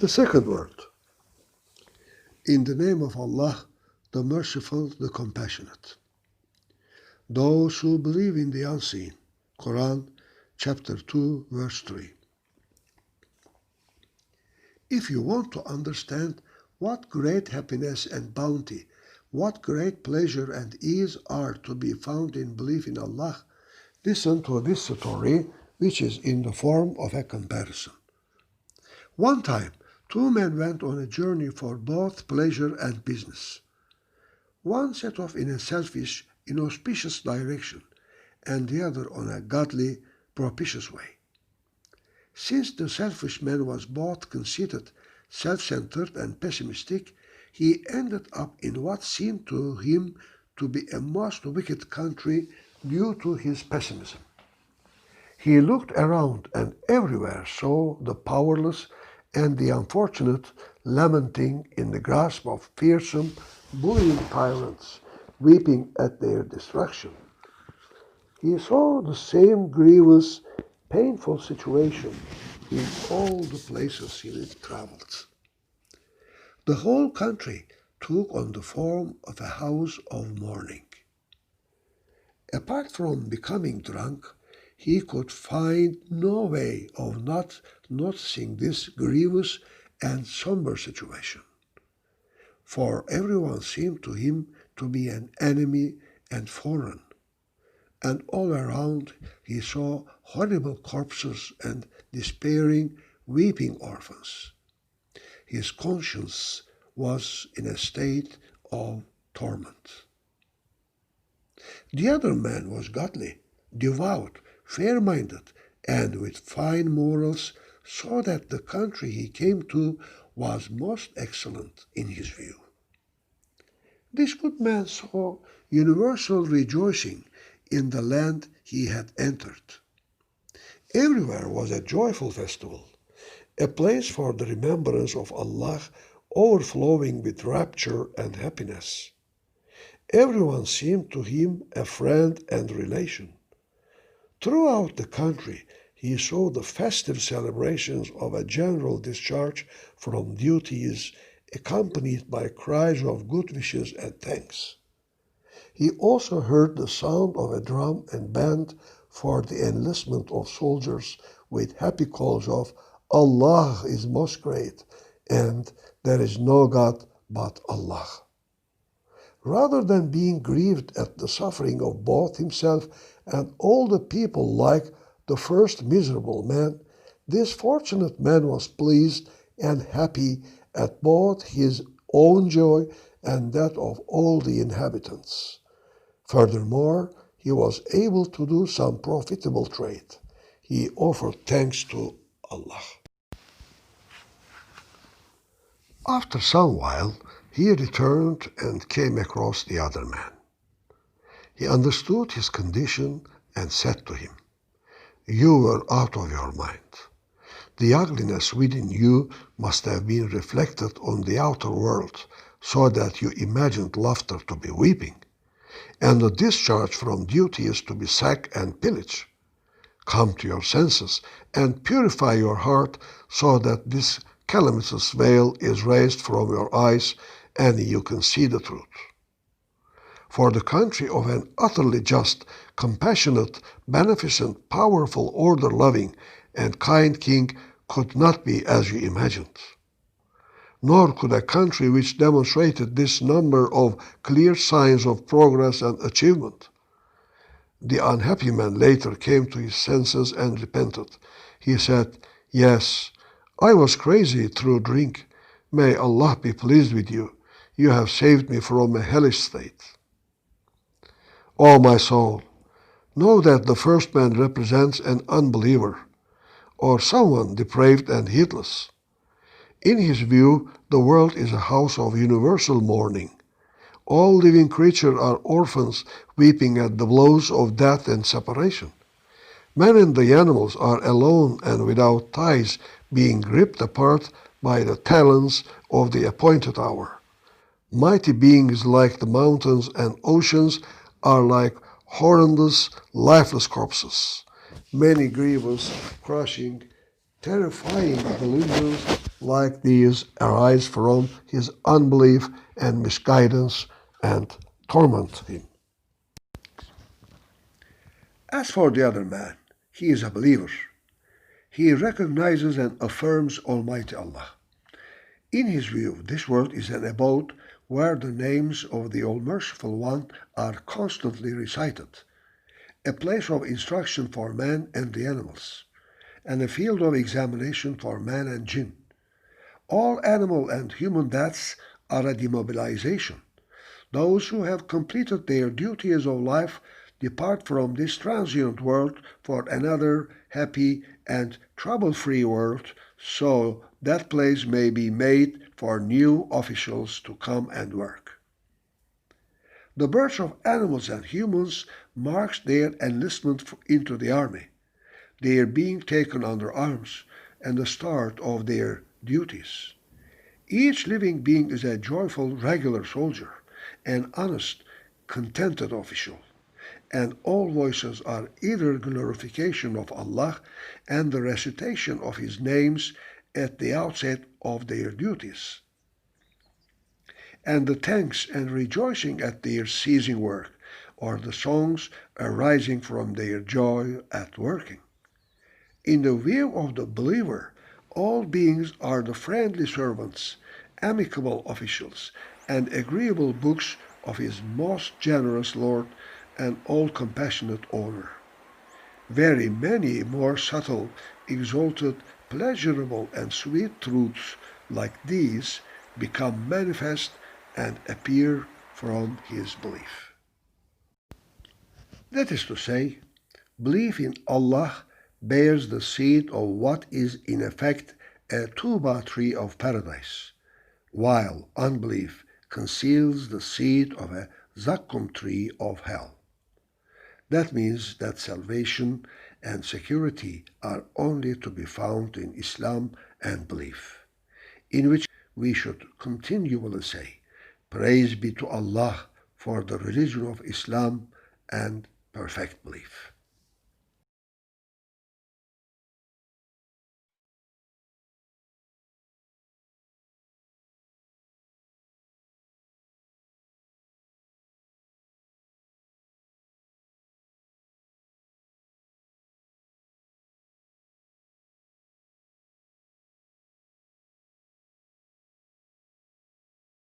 The second word, in the name of Allah, the Merciful, the Compassionate. Those who believe in the unseen. Qur'an, chapter 2, verse 3. If you want to understand what great happiness and bounty, what great pleasure and ease are to be found in belief in Allah, listen to this story, which is in the form of a comparison. One time, two men went on a journey for both pleasure and business. One set off in a selfish, inauspicious direction, and the other on a godly, propitious way. Since the selfish man was both conceited, self-centered, and pessimistic, he ended up in what seemed to him to be a most wicked country due to his pessimism. He looked around and everywhere saw the powerless and the unfortunate lamenting in the grasp of fearsome, bullying tyrants, weeping at their destruction. He saw the same grievous, painful situation in all the places he had traveled. The whole country took on the form of a house of mourning. Apart from becoming drunk, he could find no way of not noticing this grievous and somber situation. For everyone seemed to him to be an enemy and foreign, and all around he saw horrible corpses and despairing, weeping orphans. His conscience was in a state of torment. The other man was godly, devout, fair-minded, and with fine morals, so that the country he came to was most excellent in his view. This good man saw universal rejoicing in the land he had entered. Everywhere was a joyful festival, a place for the remembrance of Allah overflowing with rapture and happiness. Everyone seemed to him a friend and relation. Throughout the country, he saw the festive celebrations of a general discharge from duties accompanied by cries of good wishes and thanks. He also heard the sound of a drum and band for the enlistment of soldiers with happy calls of Allah is most great and there is no God but Allah. Rather than being grieved at the suffering of both himself and all the people like the first miserable man, this fortunate man was pleased and happy at both his own joy and that of all the inhabitants. Furthermore, he was able to do some profitable trade. He offered thanks to Allah. After some while, he returned and came across the other man. He understood his condition and said to him, "You were out of your mind. The ugliness within you must have been reflected on the outer world, so that you imagined laughter to be weeping, and the discharge from duty is to be sack and pillage. Come to your senses and purify your heart so that this calamitous veil is raised from your eyes and you can see the truth. For the country of an utterly just, compassionate, beneficent, powerful, order-loving, and kind king could not be as you imagined. Nor could a country which demonstrated this number of clear signs of progress and achievement." The unhappy man later came to his senses and repented. He said, "Yes, I was crazy through drink. May Allah be pleased with you. You have saved me from a hellish state." O my soul, know that the first man represents an unbeliever, or someone depraved and heedless. In his view, the world is a house of universal mourning. All living creatures are orphans weeping at the blows of death and separation. Men and the animals are alone and without ties, being ripped apart by the talons of the appointed hour. Mighty beings like the mountains and oceans are like horrendous, lifeless corpses. Many grievous, crushing, terrifying delusions like these arise from his unbelief and misguidance and torment him. As for the other man, he is a believer. He recognizes and affirms Almighty Allah. In his view, this world is an abode where the names of the All-Merciful One are constantly recited, a place of instruction for man and the animals, and a field of examination for man and jinn. All animal and human deaths are a demobilization. Those who have completed their duties of life depart from this transient world for another happy and trouble-free world, so that place may be made for new officials to come and work. The birth of animals and humans marks their enlistment into the army, their being taken under arms, and the start of their duties. Each living being is a joyful regular soldier, an honest, contented official, and all voices are either glorification of Allah and the recitation of His names at the outset of their duties, and the thanks and rejoicing at their ceasing work, or the songs arising from their joy at working. In the view of the believer, all beings are the friendly servants, amicable officials, and agreeable books of his most generous Lord and all-compassionate owner. Very many more subtle, exalted, pleasurable, and sweet truths like these become manifest and appear from his belief. That is to say, belief in Allah bears the seed of what is in effect a tuba tree of paradise, while unbelief conceals the seed of a zakkum tree of hell. That means that salvation and security are only to be found in Islam and belief, in which we should continually say, Praise be to Allah for the religion of Islam and perfect belief.